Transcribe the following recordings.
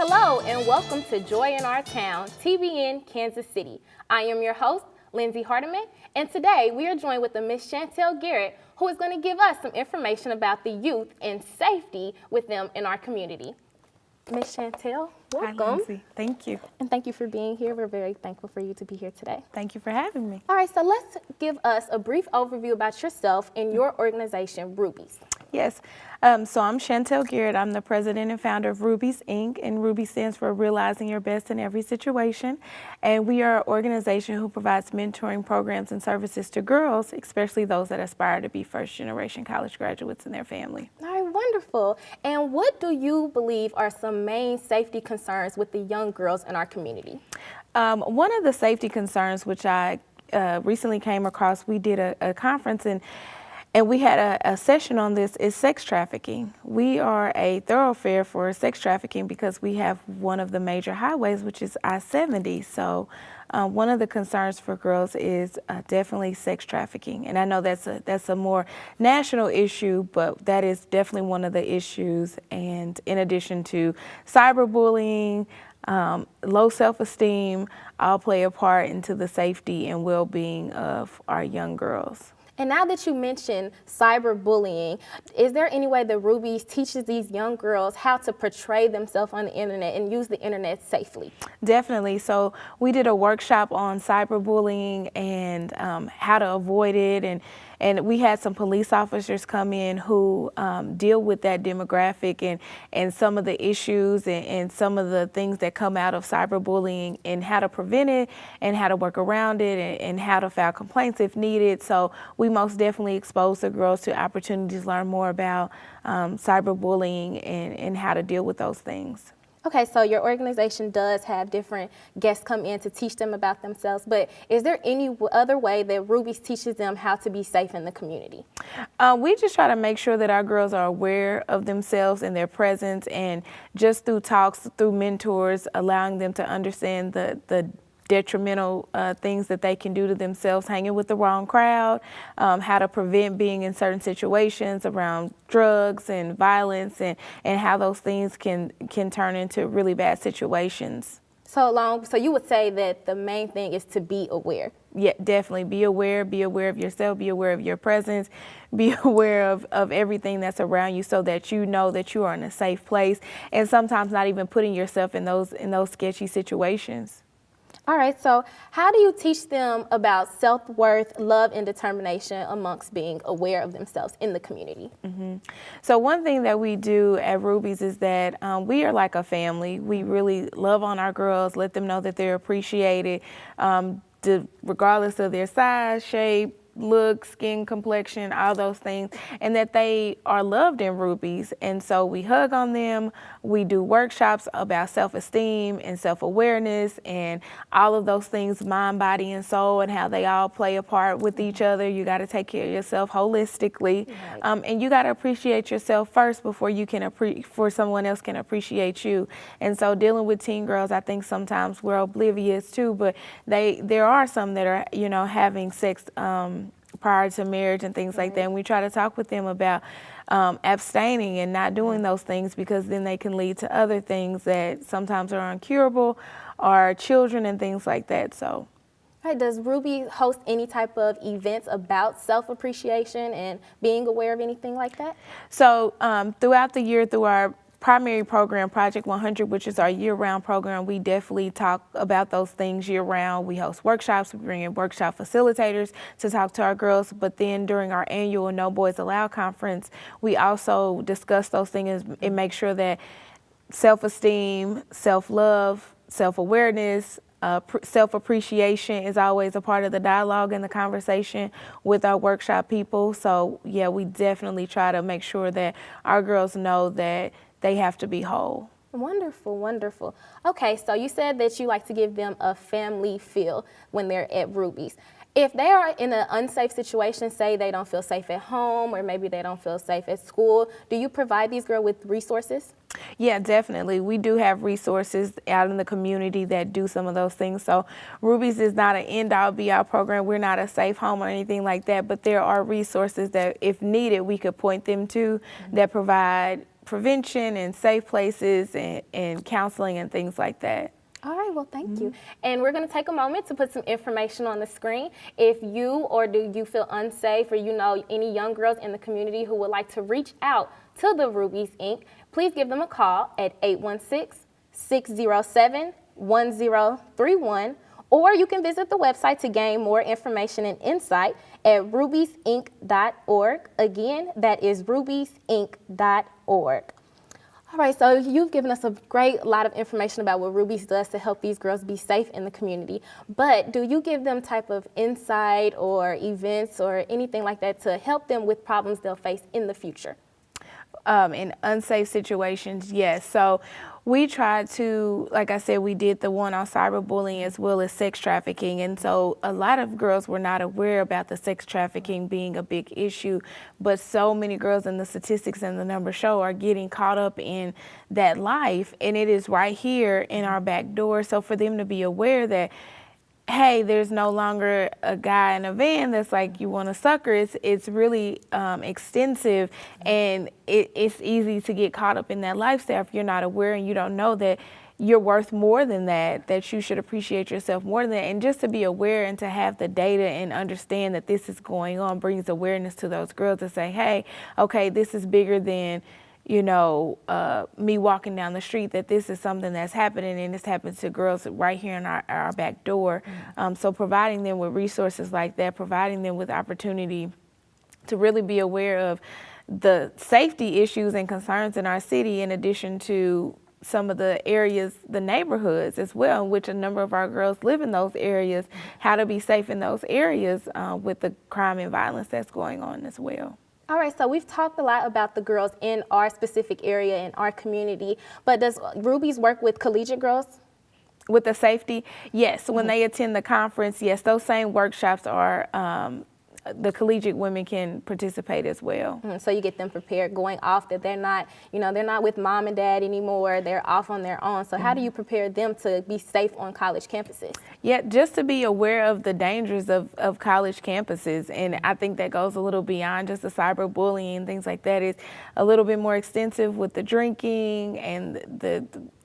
Hello and welcome to Joy in Our Town, TBN, Kansas City. I am your host, Lindsay Hardiman, and today we are joined with Miss Chantell Garrett, who is going to give us some information about the youth and safety with them in our community. Miss Chantell, welcome. Hi, Lindsay. Thank you. And thank you for being here. We're very thankful for you to be here today. Thank you for having me. All right, so let's give us a brief overview about yourself and your organization, R.U.B.I.E.S. Yes. So I'm Chantell Garrett. I'm the president and founder of R.U.B.I.E.S, Inc., and R.U.B.I.E stands for Realizing Your Best in Every Situation. And we are an organization who provides mentoring programs and services to girls, especially those that aspire to be first-generation college graduates in their family. All right, wonderful. And what do you believe are some main safety concerns with the young girls in our community? One of the safety concerns, which I recently came across, we did a conference and we had a session on this, is sex trafficking. We are a thoroughfare for sex trafficking because we have one of the major highways, which is I-70. So one of the concerns for girls is definitely sex trafficking. And I know that's a more national issue, but that is definitely one of the issues. And in addition to cyberbullying, low self-esteem, all play a part into the safety and well-being of our young girls. And now that you mentioned cyberbullying, is there any way that R.U.B.I.E.S teaches these young girls how to portray themselves on the internet and use the internet safely? Definitely. So we did a workshop on cyberbullying and how to avoid it, and we had some police officers come in who deal with that demographic and some of the issues and some of the things that come out of cyberbullying and how to prevent it and how to work around it and how to file complaints if needed. So we most definitely expose the girls to opportunities to learn more about cyberbullying and how to deal with those things. Okay, so your organization does have different guests come in to teach them about themselves, but is there any other way that R.U.B.I.E.S teaches them how to be safe in the community? We just try to make sure that our girls are aware of themselves and their presence, and just through talks, through mentors, allowing them to understand the detrimental things that they can do to themselves, hanging with the wrong crowd, how to prevent being in certain situations around drugs and violence, and how those things can turn into really bad situations. So you would say that the main thing is to be aware? Yeah, definitely. Be aware of yourself, be aware of your presence, be aware of everything that's around you so that you know that you are in a safe place, and sometimes not even putting yourself in those sketchy situations. All right, so how do you teach them about self-worth, love, and determination amongst being aware of themselves in the community? Mm-hmm. So one thing that we do at R.U.B.I.E.S is that we are like a family. We really love on our girls, let them know that they're appreciated, regardless of their size, shape, look, skin complexion, all those things, and that they are loved in R.U.B.I.E.S. And so we hug on them. We do workshops about self-esteem and self-awareness and all of those things, mind, body, and soul, and how they all play a part with each other. You got to take care of yourself holistically, right. And you got to appreciate yourself first before you can before someone else can appreciate you. And so dealing with teen girls, I think sometimes we're oblivious too, but there are some that are having sex prior to marriage and things like that, and we try to talk with them about abstaining and not doing those things, because then they can lead to other things that sometimes are incurable, or children and things like that. So, right, does R.U.B.I.E.S host any type of events about self-appreciation and being aware of anything like that? So throughout the year, through our primary program, Project 100, which is our year-round program, we definitely talk about those things year-round. We host workshops, we bring in workshop facilitators to talk to our girls, but then during our annual No Boys Allowed conference, we also discuss those things and make sure that self-esteem, self-love, self-awareness, self-appreciation is always a part of the dialogue and the conversation with our workshop people. So yeah, we definitely try to make sure that our girls know that they have to be whole. Wonderful, wonderful. Okay, so you said that you like to give them a family feel when they're at R.U.B.I.E.S. If they are in an unsafe situation, say they don't feel safe at home or maybe they don't feel safe at school, do you provide these girls with resources? Yeah, definitely. We do have resources out in the community that do some of those things. So R.U.B.I.E.S is not an end-all be-all program. We're not a safe home or anything like that, but there are resources that if needed we could point them to that provide prevention and safe places and counseling and things like that. All right, well, thank you. And we're going to take a moment to put some information on the screen. If you or do you feel unsafe or you know any young girls in the community who would like to reach out to the R.U.B.I.E.S Inc., please give them a call at 816-607-1031, or you can visit the website to gain more information and insight at rubisinc.org. Again, that is rubisinc.org. All right, so you've given us a great lot of information about what R.U.B.I.E.S does to help these girls be safe in the community. But do you give them type of insight or events or anything like that to help them with problems they'll face in the future? In unsafe situations, yes. So we tried to, like I said, we did the one on cyberbullying as well as sex trafficking. And so a lot of girls were not aware about the sex trafficking being a big issue, but so many girls in the statistics and the numbers show are getting caught up in that life. And it is right here in our back door. So for them to be aware that, hey, there's no longer a guy in a van that's like, you want a sucker. It's really extensive, and it's easy to get caught up in that lifestyle if you're not aware and you don't know that you're worth more than that, that you should appreciate yourself more than that. And just to be aware and to have the data and understand that this is going on brings awareness to those girls to say, hey, okay, this is bigger than me walking down the street, that this is something that's happening, and this happens to girls right here in our back door. So providing them with resources like that, providing them with opportunity to really be aware of the safety issues and concerns in our city, in addition to some of the areas, the neighborhoods as well, in which a number of our girls live in those areas, how to be safe in those areas with the crime and violence that's going on as well. All right, so we've talked a lot about the girls in our specific area, in our community, but does R.U.B.I.E.S work with collegiate girls? With the safety, yes. When they attend the conference, yes, those same workshops are, the collegiate women can participate as well. So you get them prepared going off, that they're not, they're not with mom and dad anymore, they're off on their own. So how do you prepare them to be safe on college campuses? Yeah, just to be aware of the dangers of college campuses. And I think that goes a little beyond just the cyberbullying and things like that. It's a little bit more extensive with the drinking and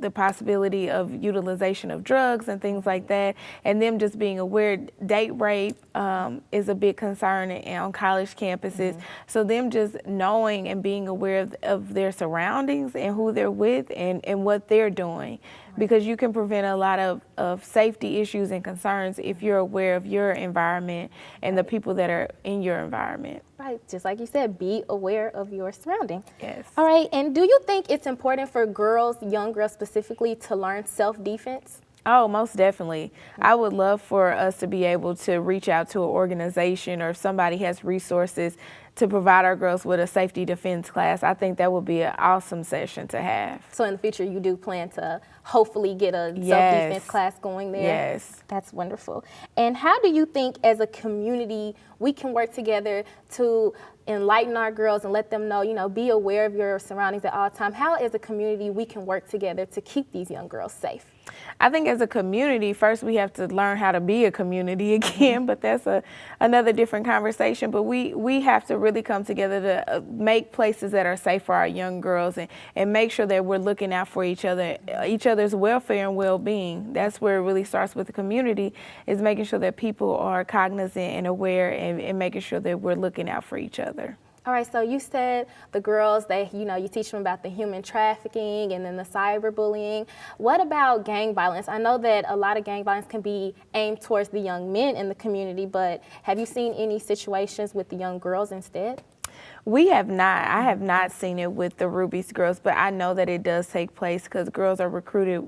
the possibility of utilization of drugs and things like that. And them just being aware, date rape is a big concern on college campuses. So them just knowing and being aware of their surroundings and who they're with and what they're doing. Because you can prevent a lot of safety issues and concerns if you're aware of your environment and the people that are in your environment. Right, just like you said, be aware of your surrounding. Yes. All right, and do you think it's important for girls, young girls specifically, to learn self-defense? Oh, most definitely. I would love for us to be able to reach out to an organization, or if somebody has resources to provide our girls with a safety defense class. I think that would be an awesome session to have. So in the future, you do plan to hopefully get a self-defense class going there? Yes. That's wonderful. And how do you think as a community we can work together to enlighten our girls and let them know, be aware of your surroundings at all times? How as a community we can work together to keep these young girls safe? I think as a community, first we have to learn how to be a community again, but that's another different conversation. But we have to really come together to make places that are safe for our young girls and make sure that we're looking out for each other's welfare and well-being. That's where it really starts with the community, is making sure that people are cognizant and aware and making sure that we're looking out for each other. All right, so you said the girls, you teach them about the human trafficking and then the cyberbullying. What about gang violence? I know that a lot of gang violence can be aimed towards the young men in the community, but have you seen any situations with the young girls instead? We have not. I have not seen it with the R.U.B.I.E.S girls, but I know that it does take place because girls are recruited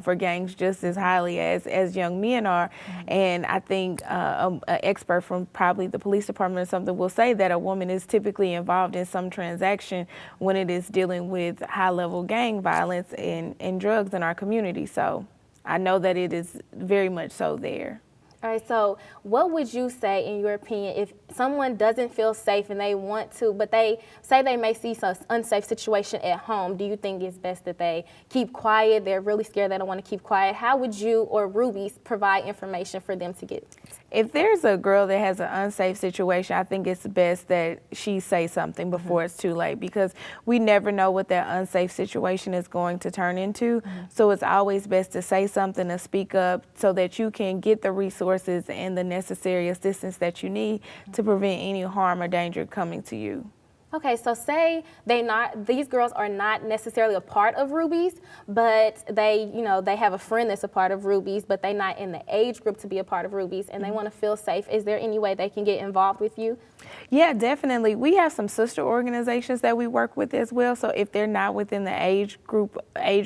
for gangs just as highly as young men are. And I think an expert from probably the police department or something will say that a woman is typically involved in some transaction when it is dealing with high-level gang violence and drugs in our community. So I know that it is very much so there. All right, so what would you say, in your opinion, if someone doesn't feel safe and they want to, but they say they may see some unsafe situation at home, do you think it's best that they keep quiet? They're really scared, they don't want to keep quiet. How would you or R.U.B.I.E.S provide information for them to get if there's a girl that has an unsafe situation, I think it's best that she say something before it's too late, because we never know what that unsafe situation is going to turn into. So it's always best to say something, to speak up, so that you can get the resources and the necessary assistance that you need to prevent any harm or danger coming to you. Okay, so say these girls are not necessarily a part of R.U.B.I.E.S, but they have a friend that's a part of R.U.B.I.E.S, but they're not in the age group to be a part of R.U.B.I.E.S, and they want to feel safe. Is there any way they can get involved with you? Yeah, definitely. We have some sister organizations that we work with as well. So if they're not within the age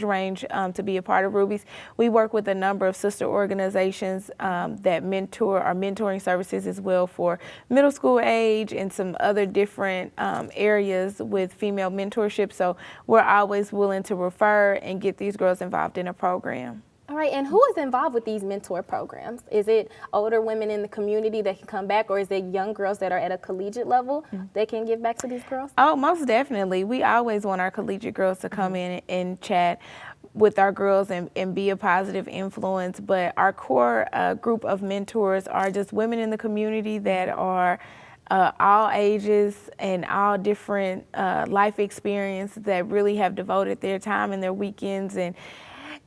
range to be a part of R.U.B.I.E.S, we work with a number of sister organizations that mentor, our mentoring services as well for middle school age and some other different areas with female mentorship. So we're always willing to refer and get these girls involved in a program. All right, and who is involved with these mentor programs? Is it older women in the community that can come back, or is it young girls that are at a collegiate level that can give back to these girls? Oh, most definitely. We always want our collegiate girls to come in and chat with our girls and be a positive influence. But our core group of mentors are just women in the community that are all ages and all different life experience, that really have devoted their time and their weekends and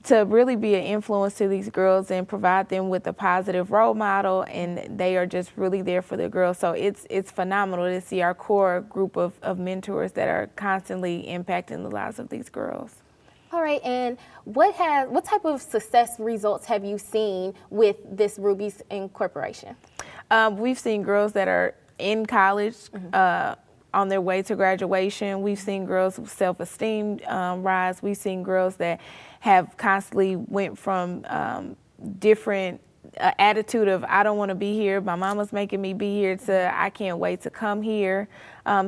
to really be an influence to these girls and provide them with a positive role model, and they are just really there for the girls. So it's phenomenal to see our core group of mentors that are constantly impacting the lives of these girls. All right, and what type of success results have you seen with this R.U.B.I.E.S incorporation? We've seen girls that are in college, on their way to graduation. We've seen girls with self-esteem rise. We've seen girls that have constantly went from different attitude of, I don't want to be here, my mama's making me be here, to I can't wait to come here.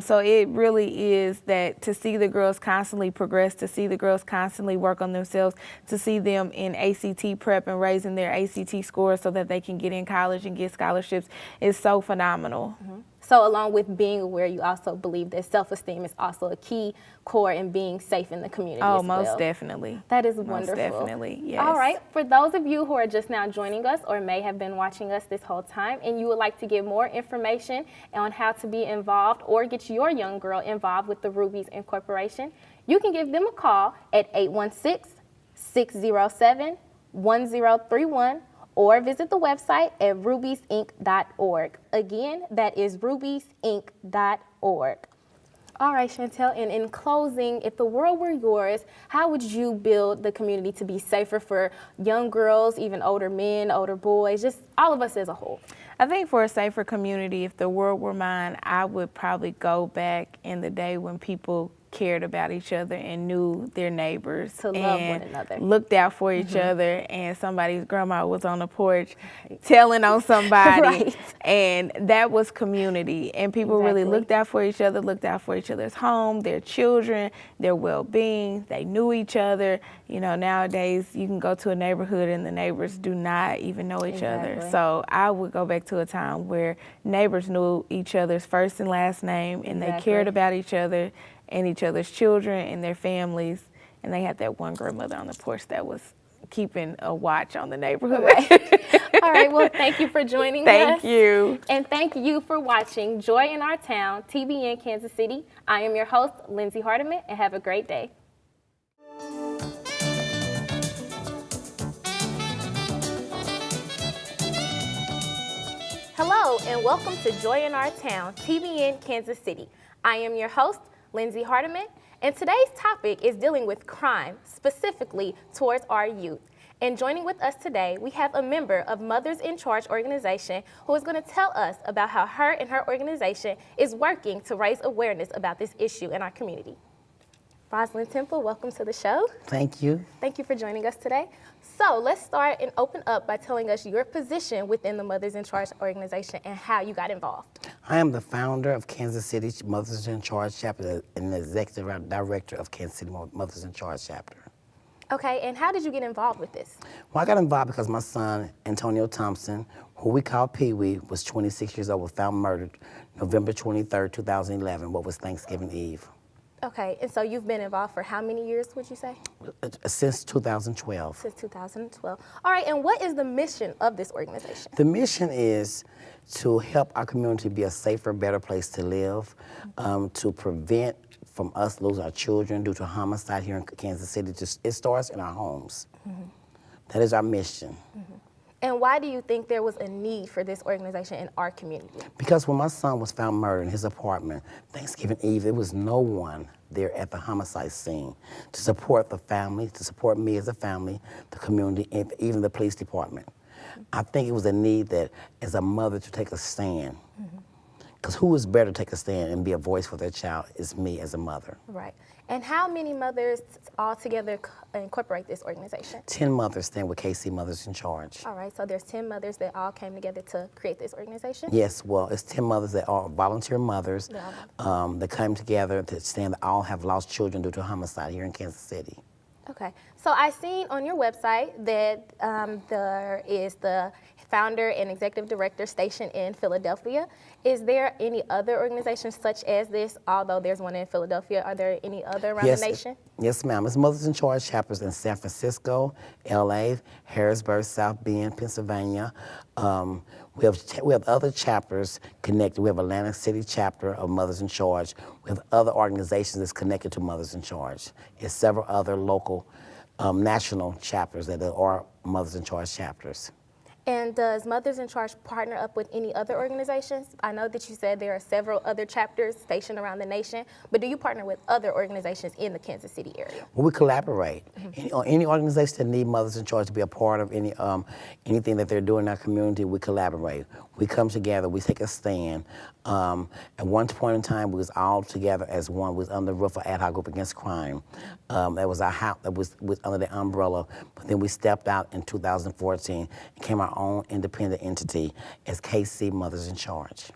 So it really is that to see the girls constantly progress, to see the girls constantly work on themselves, to see them in ACT prep and raising their ACT scores so that they can get in college and get scholarships is so phenomenal. So along with being aware, you also believe that self-esteem is also a key core in being safe in the community as well. Most definitely. That is wonderful. Most definitely, yes. All right, for those of you who are just now joining us or may have been watching us this whole time and you would like to get more information on how to be involved or get your young girl involved with the R.U.B.I.E.S Incorporation, you can give them a call at 816-607-1031 or visit the website at rubisinc.org. Again, that is rubisinc.org. All right, Chantell, and in closing, if the world were yours, how would you build the community to be safer for young girls, even older men, older boys, just all of us as a whole? I think for a safer community, if the world were mine, I would probably go back in the day when people cared about each other and knew their neighbors, to love one another, looked out for each other, and somebody's grandma was on the porch telling on somebody, and that was community. And people really looked out for each other, looked out for each other's home, their children, their well-being. They knew each other. You know, nowadays you can go to a neighborhood and the neighbors do not even know each other. So I would go back to a time where neighbors knew each other's first and last name, and they cared about each other and each other's children and their families, and they had that one grandmother on the porch that was keeping a watch on the neighborhood. All right, well, thank you for joining us. Thank you. And thank you for watching Joy in Our Town, TBN Kansas City. I am your host, Lindsay Hardiman, and have a great day. Hello, and welcome to Joy in Our Town, TBN Kansas City. I am your host, Lindsay Hardiman, and today's topic is dealing with crime, specifically towards our youth. And joining with us today, we have a member of Mothers in Charge organization who is going to tell us about how her and her organization is working to raise awareness about this issue in our community. Rosilyn Temple, welcome to the show. Thank you. Thank you for joining us today. So let's start and open up by telling us your position within the Mothers in Charge organization and how you got involved. I am the founder of Kansas City Mothers in Charge chapter and the executive director of Kansas City Mothers in Charge chapter. Okay, and how did you get involved with this? Well, I got involved because my son, Antonio Thompson, who we call Pee-wee, was 26 years old, was found murdered November 23rd, 2011, what was Thanksgiving Eve. Okay, and so you've been involved for how many years, would you say? Since 2012. Since 2012. All right, and what is the mission of this organization? The mission is to help our community be a safer, better place to live, to prevent from us losing our children due to homicide here in Kansas City. It starts in our homes. That is our mission. And why do you think there was a need for this organization in our community? Because when my son was found murdered in his apartment, Thanksgiving Eve, there was no one there at the homicide scene to support the family, to support me as a family, the community, and even the police department. I think it was a need that, as a mother, to take a stand. Because who is better to take a stand and be a voice for their child is me as a mother. Right. And how many mothers altogether incorporate this organization? 10 mothers stand with KC Mothers in Charge. All right, so there's 10 mothers that all came together to create this organization? Yes, well, it's 10 mothers that are volunteer mothers that come together to stand that all have lost children due to homicide here in Kansas City. Okay, so I seen on your website that there is the founder and executive director stationed in Philadelphia. Is there any other organizations such as this, although there's one in Philadelphia? Are there any other around the nation? Yes, ma'am. It's Mothers in Charge chapters in San Francisco, LA, Harrisburg, South Bend, Pennsylvania. We have other chapters connected. We have Atlantic City chapter of Mothers in Charge. We have other organizations that's connected to Mothers in Charge. There's several other local, national chapters that are Mothers in Charge chapters. And does Mothers in Charge partner up with any other organizations? I know that you said there are several other chapters stationed around the nation, but do you partner with other organizations in the Kansas City area? Well, we collaborate. Any organization that need Mothers in Charge to be a part of anything that they're doing in our community, we collaborate. We come together, we take a stand. At one point in time, we was all together as one. We was under the roof of Ad Hoc Group Against Crime. That was our house, that was under the umbrella. But then we stepped out in 2014 and became our own independent entity as KC Mothers in Charge.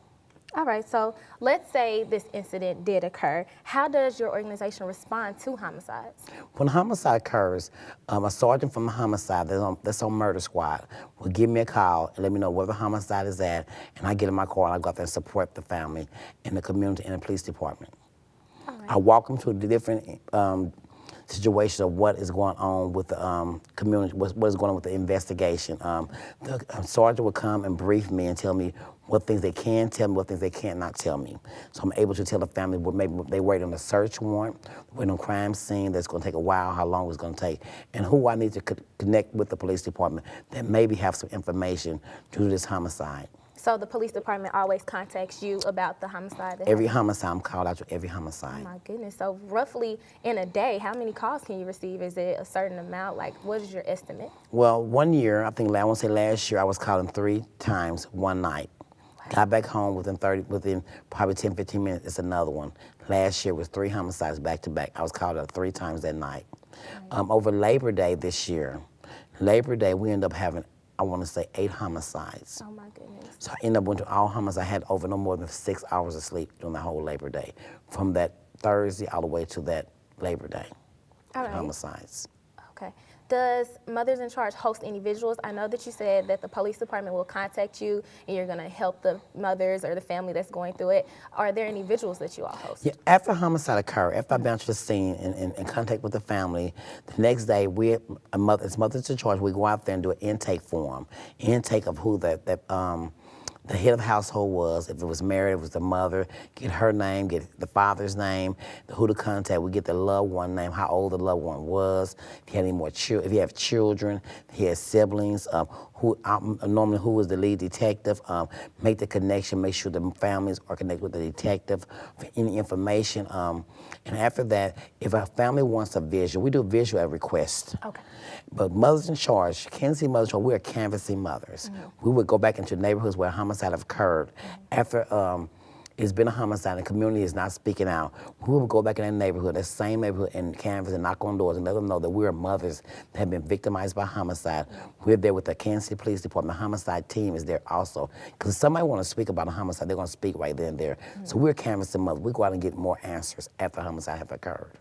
All right, so let's say this incident did occur. How does your organization respond to homicides? When a homicide occurs, a sergeant from the homicide that's on murder squad will give me a call and let me know where the homicide is at, and I get in my car and I go out there and support the family and the community and the police department. All right. I walk them to the different situation of what is going on with the community, what is going on with the investigation. The sergeant will come and brief me and tell me what things they can tell me, what things they cannot tell me. So I'm able to tell the family what maybe they wait on a search warrant, wait on a crime scene that's going to take a while, how long it's going to take, and who I need to connect with the police department that maybe have some information due to this homicide. So the police department always contacts you about the homicide? Every homicide, I'm called out to every homicide. Oh my goodness, so roughly in a day, how many calls can you receive? Is it a certain amount? Like, what is your estimate? Well, one year, I want to say last year, I was calling 3 times one night. Got back home within probably 10, 15 minutes, it's another one. Last year was 3 homicides back to back. I was called out 3 times that night. Over Labor Day this year, we ended up having, I want to say 8 homicides. Oh my goodness. So I ended up going to all homicides. I had over no more than 6 hours of sleep during the whole Labor Day, from that Thursday all the way to that Labor Day. All right. Homicides. Okay. Does Mothers in Charge host any visuals? I know that you said that the police department will contact you and you're going to help the mothers or the family that's going through it. Are there any visuals that you all host? Yeah, after homicide occurred, after I've been to the scene and in contact with the family, the next day, as Mothers in Charge, we go out there and do an intake form. Intake of who the head of the household was, if it was married, if it was the mother, get her name, get the father's name, who to contact. We get the loved one name, how old the loved one was, if he had any more children, if he have children, if he has siblings, normally who was the lead detective, make the connection, make sure the families are connected with the detective for any information. And after that, if a family wants a visual, we do a visual at request. Okay. But Mothers in Charge, Kansas City Mothers in Charge, we're canvassing mothers. We would go back into neighborhoods where homicide have occurred. After it's been a homicide and the community is not speaking out, we would go back in that neighborhood, that same neighborhood, and canvass and knock on doors and let them know that we are mothers that have been victimized by homicide. We're there with the Kansas City Police Department. Homicide team is there also. Because if somebody want to speak about a homicide, they're going to speak right then and there. So we're canvassing mothers. We go out and get more answers after homicide have occurred.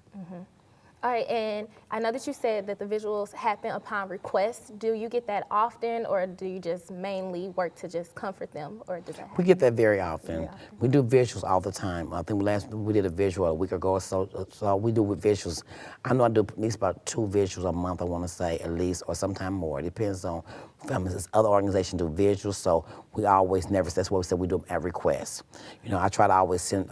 All right, and I know that you said that the visuals happen upon request. Do you get that often, or do you just mainly work to just comfort them, or does that happen? We get that very often. We do visuals all the time. I think we did a visual a week ago or so. So we do with visuals. I know I do at least about 2 visuals a month, I want to say, at least, or sometimes more. It depends on families. Other organizations do visuals, so we always never, that's why we said we do them at request. You know, I try to always send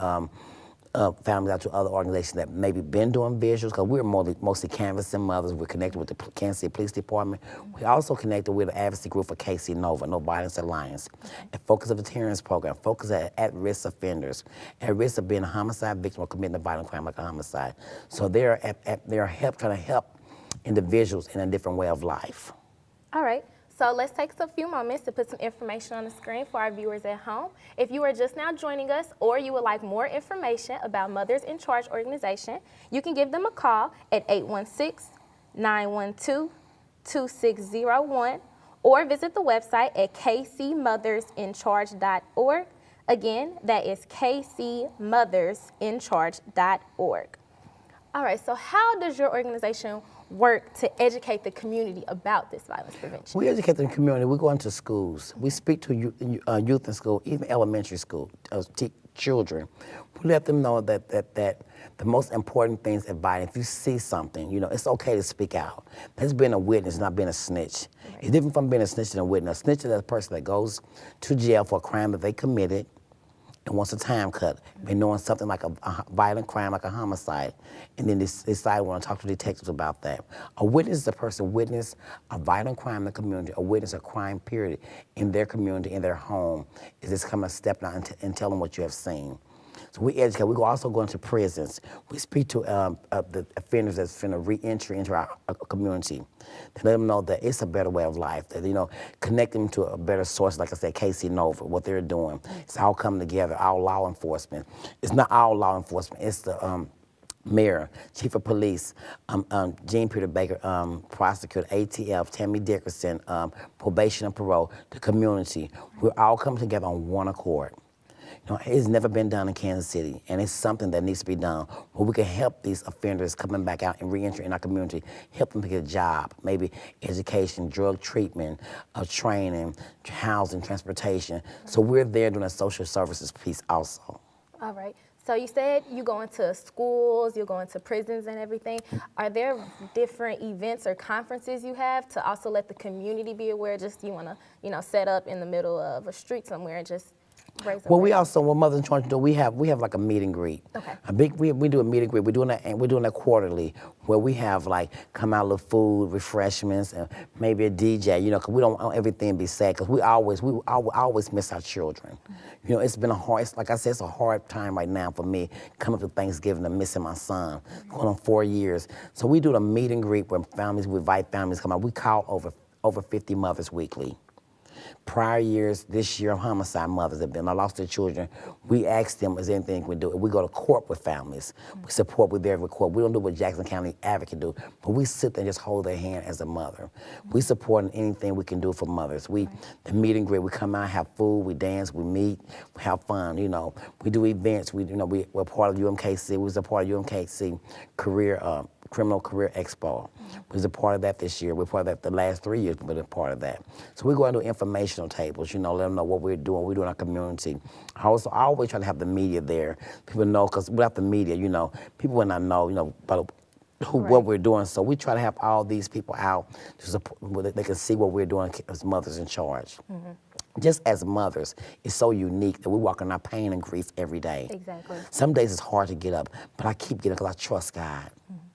families out to other organizations that maybe been doing visuals, because we're mostly canvassing mothers. We're connected with the Kansas City Police Department. We also connected with the advocacy group for KC Nova, No Violence Alliance, and Focus of Deterrence Program, focus at-risk offenders, at risk of being a homicide victim or committing a violent crime like a homicide. So they're trying to help individuals in a different way of life. All right, so let's take a few moments to put some information on the screen for our viewers at home. If you are just now joining us, or you would like more information about Mothers in Charge organization, you can give them a call at 816-912-2601, or visit the website at kcmothersincharge.org. Again, that is kcmothersincharge.org. All right, so how does your organization work to educate the community about this violence prevention? We educate the community. We go into schools. We speak to youth in school, even elementary school, children. We let them know that the most important things in violence, if you see something, you know, it's okay to speak out. That's being a witness, not being a snitch. Right. It's different from being a snitch and a witness. A snitch is a person that goes to jail for a crime that they committed and wants a time cut, been doing something like a violent crime, like a homicide, and then they decide they want to talk to detectives about that. A witness is a person witness a violent crime in the community, a witness a crime period in their community, in their home, is just come and step out and tell them what you have seen. So we educate. We also go into prisons. We speak to the offenders that's finna re-entry into our community to let them know that it's a better way of life. That, you know, connect them to a better source, like I said, KC Nova, what they're doing. It's all coming together. All law enforcement. It's not all law enforcement. It's the mayor, chief of police, Jean Peter Baker, prosecutor, ATF, Tammy Dickerson, probation and parole, the community. We're all coming together on one accord. You know, it's never been done in Kansas City, and it's something that needs to be done where we can help these offenders coming back out and re-entry in our community, help them to get a job, maybe education, drug treatment, training, housing, transportation. So we're there doing a social services piece also. All right. So you said you go into schools, you go into prisons and everything. Are there different events or conferences you have to also let the community be aware? Just you want to, you know, set up in the middle of a street somewhere and just raise well, awareness? we also, what Mothers in Charge do, we have like a meet and greet. Okay. We do a meet and greet. We're doing that quarterly, where we have like come out with food, refreshments, and maybe a DJ. You know, because we don't want everything to be sad. Because we always miss our children. Mm-hmm. You know, it's been like I said, it's a hard time right now for me coming up to Thanksgiving and missing my son, going on 4 years. So we do the meet and greet where we invite families to come out. We call over 50 mothers weekly. Prior years, this year, homicide mothers have been, lost their children. We ask them, is there anything we do? We go to court with families. We support with their court. We don't do what Jackson County Advocate do, but we sit there and just hold their hand as a mother. We support anything we can do for mothers. The meet and greet, we come out, have food, we dance, we meet, we have fun, you know. We do events, we're part of UMKC. We was a part of UMKC Criminal Career Expo. We was a part of that this year. We're part of that the last 3 years, we've been a part of that. So we go out to informational tables, you know, let them know what we're doing in our community. I always try to have the media there. People know, because without the media, you know, people would not know, you know, about what we're doing. So we try to have all these people out to support, they can see what we're doing as Mothers in Charge. Mm-hmm. Just as mothers, it's so unique that we walk in our pain and grief every day. Exactly. Some days it's hard to get up, but I keep getting up because I trust God. Mm-hmm.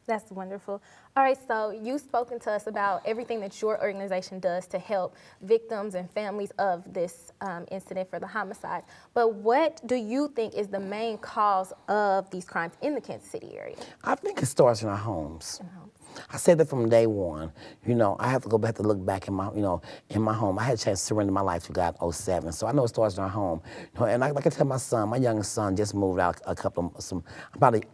That's wonderful. All right, so you've spoken to us about everything that your organization does to help victims and families of this incident for the homicide. But what do you think is the main cause of these crimes in the Kansas City area? I think it starts in our homes. I said that from day one. You know, I have to go back to look back in my home. I had a chance to surrender my life to God in 2007, so I know it starts in our home. You know, and like I tell my son, my youngest son just moved out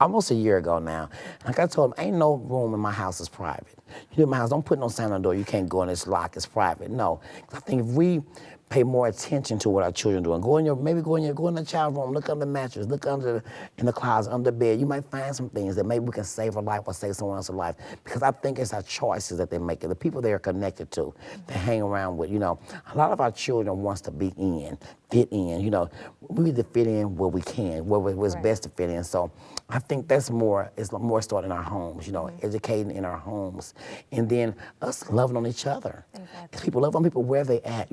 almost a year ago now. Like I told him, ain't no room in my house is private. You know, my house, don't put no sign on the door, you can't go in, it's locked, it's private. No, I think if we pay more attention to what our children do. And go in the child room, look under the mattress, look in the closet, under the bed. You might find some things that maybe we can save a life or save someone else's life. Because I think it's our choices that they make, the people they are connected to, they hang around with. A lot of our children wants to be in, fit in. We need to fit in where we can, where it's best to fit in. So I think that's more starting in our homes, educating in our homes. And then us loving on each other. Exactly. People love on people where they at,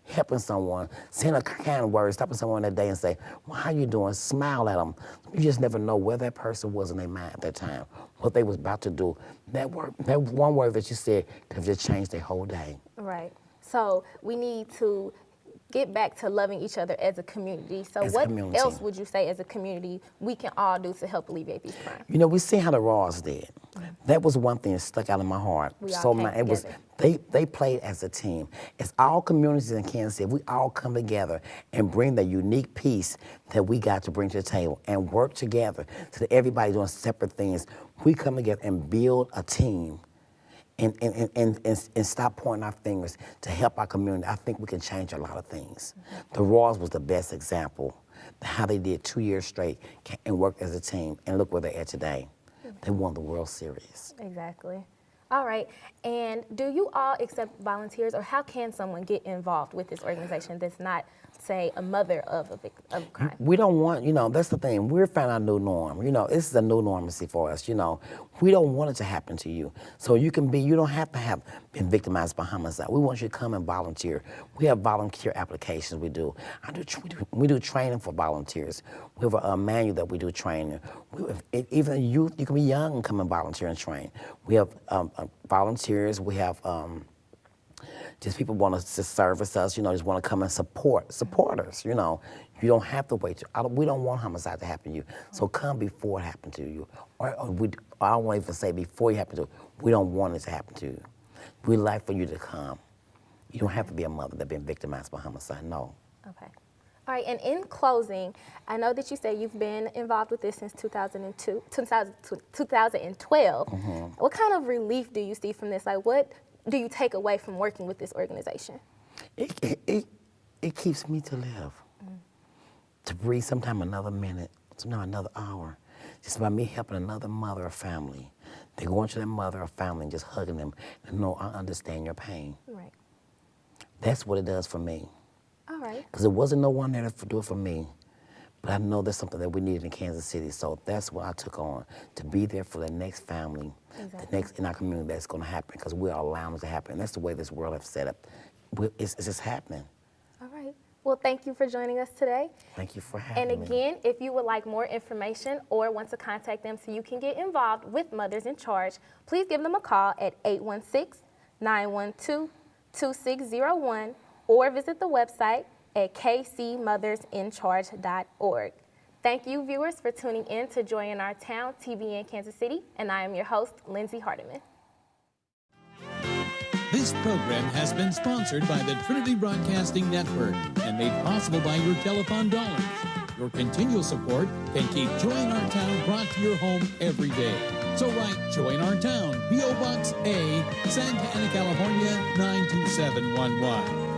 helping someone, saying a kind word, stopping someone that day and say, well, how you doing? Smile at them. You just never know where that person was in their mind at that time, what they was about to do. That one word that you said could have just changed their whole day. Right. So we need to get back to loving each other as a community. So what else would you say as a community we can all do to help alleviate these crimes? We see how the R.U.B.I.S did. That was one thing that stuck out in my heart. They played as a team. As all communities in Kansas City, we all come together and bring the unique piece that we got to bring to the table and work together so that everybody doing separate things. We come together and build a team and stop pointing our fingers to help our community. I think we can change a lot of things. The R.U.B.I.S was the best example, how they did 2 years straight and worked as a team, and look where they're at today. They won the World Series. Exactly. All right. And do you all accept volunteers, or how can someone get involved with this organization that's not, say, a mother of a crime? We don't want, that's the thing. We're finding our new norm. This is a new normalcy for us. We don't want it to happen to you. So you don't have to have been victimized by homicide. We want you to come and volunteer. We have volunteer applications we do. We do training for volunteers. We have a manual that we do training. Even youth, you can be young and come and volunteer and train. We have volunteers. We have just people want to service us, just want to come and support us, You don't have to wait. We don't want homicide to happen to you. So come before it happens to you. I don't want to even say before it happens to you. We don't want it to happen to you. We'd like for you to come. You don't have to be a mother that's been victimized by homicide, no. Okay. All right, and in closing, I know that you say you've been involved with this since 2012. What kind of relief do you see from this? Like, what do you take away from working with this organization? It keeps me to live, to breathe sometime another minute, sometime another hour, just by me helping another mother or family. They go into their mother or family and just hugging them and know I understand your pain. Right. That's what it does for me. All right. Because there wasn't no one there to do it for me. But I know that's something that we needed in Kansas City, so that's what I took on, to be there for the next family, the next in our community that's going to happen, because we are allowing it to happen. And that's the way this world has set up. It's just happening. All right. Well, thank you for joining us today. Thank you for having me. And again, if you would like more information or want to contact them so you can get involved with Mothers in Charge, please give them a call at 816-912-2601 or visit the website at kcmothersincharge.org. Thank you, viewers, for tuning in to Joy in Our Town, TBN Kansas City, and I am your host, Lindsay Hardiman. This program has been sponsored by the Trinity Broadcasting Network and made possible by your telephone dollars. Your continual support can keep Joy in Our Town brought to your home every day. So write Joy in Our Town, P.O. Box A, Santa Ana, California, 92711.